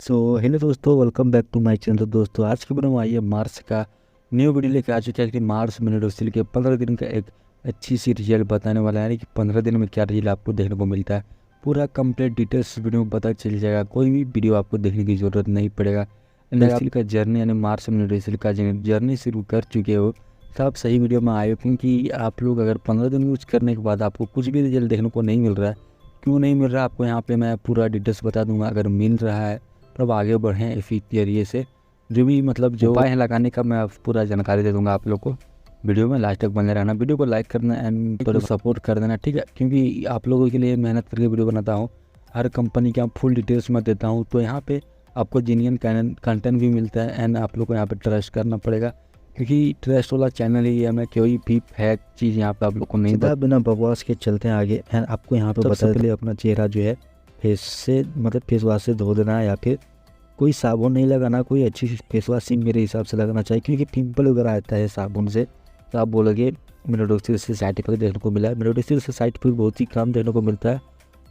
सो hello दोस्तों, welcome back to my channel. तो दोस्तों आज की वीडियो में आइए मार्च का न्यू वीडियो लेकर आ चुके हैं कि मार्च मिनोडोसिल के 15 दिन का एक अच्छी सी रिजल्ट बताने वाला है। यानी कि 15 दिन में क्या रिजल्ट आपको देखने को मिलता है, पूरा कंप्लीट डिटेल्स वीडियो में पता चल जाएगा। कोई भी वीडियो आपको देखने की ज़रूरत नहीं पड़ेगा। मिनोडोसिल का जर्नी यानी मार्च मिनोडोसिल का जर्नी शुरू कर चुके हो तो आप सही वीडियो में आए हो, क्योंकि आप लोग अगर 15 दिन यूज करने के बाद आपको कुछ भी रिजल्ट देखने को नहीं मिल रहा है, क्यों नहीं मिल रहा है आपको यहाँ पे मैं पूरा डिटेल्स बता दूंगा। अगर मिल रहा है तब आगे बढ़ें इसी जरिए से जो भी जो उपाय है लगाने का मैं पूरा जानकारी दे दूंगा आप लोग को। वीडियो में लास्ट तक बने रहना, वीडियो को लाइक करना एंड थोड़ा सपोर्ट कर देना, ठीक है, क्योंकि आप लोगों के लिए मेहनत करके वीडियो बनाता हूँ। हर कंपनी का फुल डिटेल्स मैं देता हूँ, तो यहाँ पे आपको जेन्युइन कंटेंट भी मिलता है एंड आप लोग को यहाँ पे ट्रस्ट करना पड़ेगा, क्योंकि ट्रस्ट वाला चैनल ही है। मैं कोई भी फेक चीज़ यहाँ पे आप लोग को नहीं बता बिना बकवास के चलते हैं आगे। एंड आपको यहाँ पे बता के लिए अपना चेहरा जो है फेस से फेस वाश से धो देना है, या फिर कोई साबुन नहीं लगाना, कोई अच्छी फेस वाश मेरे हिसाब से लगाना चाहिए, क्योंकि पिंपल वगैरह आता है साबुन से। तो आप बोलोगे मिनोडोसिल से साइड इफेक्ट देखने को मिला है। मिनोडोसिल से साइड इफेक्ट बहुत ही कम देखने को मिलता है,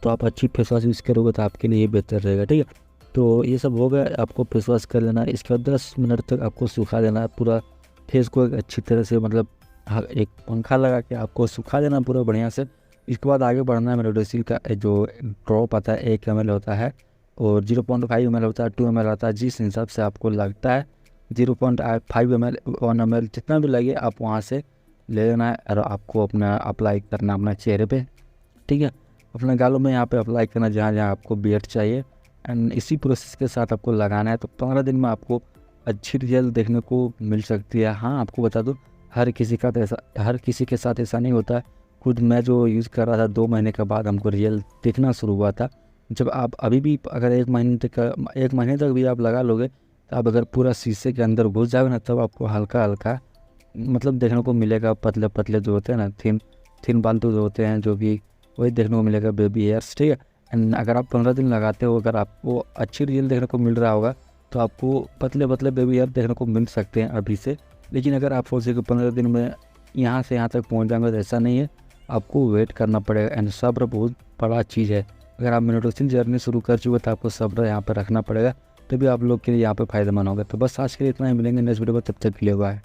तो आप अच्छी फेस वाश यूज़ करोगे तो आपके लिए ये बेहतर रहेगा, ठीक है। तो ये सब हो गया, आपको फेस वाश कर लेना। इसके बाद 10 मिनट तक आपको सुखा देना पूरा फेस को एक अच्छी तरह से, एक पंखा लगा के आपको सुखा देना पूरा बढ़िया से। इसके बाद आगे बढ़ना है। मिनोडोसिल का जो ड्रॉप आता है 1 ml होता है और 0.5 ml होता है, 2 ml होता है। जिस हिसाब से आपको लगता है 0.5 ml 1 ml जितना भी लगे आप वहाँ से ले लेना है और आपको अपना अप्लाई करना अपना चेहरे पे, ठीक है। अपने गालों में यहाँ पे अप्लाई करना जहाँ जहाँ आपको बियर्ड चाहिए एंड इसी प्रोसेस के साथ आपको लगाना है। तो 15 दिन में आपको अच्छी रिजल्ट देखने को मिल सकती है। हाँ, आपको बता दूँ हर किसी के साथ ऐसा नहीं होता है। खुद मैं जो यूज़ कर रहा था 2 महीने के बाद हमको रिजल्ट दिखना शुरू हुआ था। जब आप अभी भी अगर 1 महीने तक भी आप लगा लोगे, तो आप अगर पूरा शीशे के अंदर घुस जाओगे ना, तब आपको हल्का हल्का देखने को मिलेगा। पतले पतले जो होते हैं ना, थिन बाल जो होते हैं, जो भी वही देखने को मिलेगा, बेबी हेयर्स, ठीक है। एंड अगर आप 15 दिन लगाते हो, अगर आपको अच्छी रिजल्ट देखने को मिल रहा होगा, तो आपको पतले पतले बेबी हेयर देखने को मिल सकते हैं अभी से। लेकिन अगर आप सोचे कि 15 दिन में यहाँ से यहाँ तक पहुँच जाएंगे, तो ऐसा नहीं है, आपको वेट करना पड़ेगा। एंड सब्र बहुत बड़ा चीज़ है। अगर आप मिनोडोसिल जर्नी शुरू कर चुके तो आपको सब्र यहाँ पर रखना पड़ेगा, तभी आप लोग के लिए यहाँ पे फ़ायदेमंद होगा। तो बस आज के लिए इतना ही, मिलेंगे नेक्स्ट वीडियो में, तब तक के लिए बाय।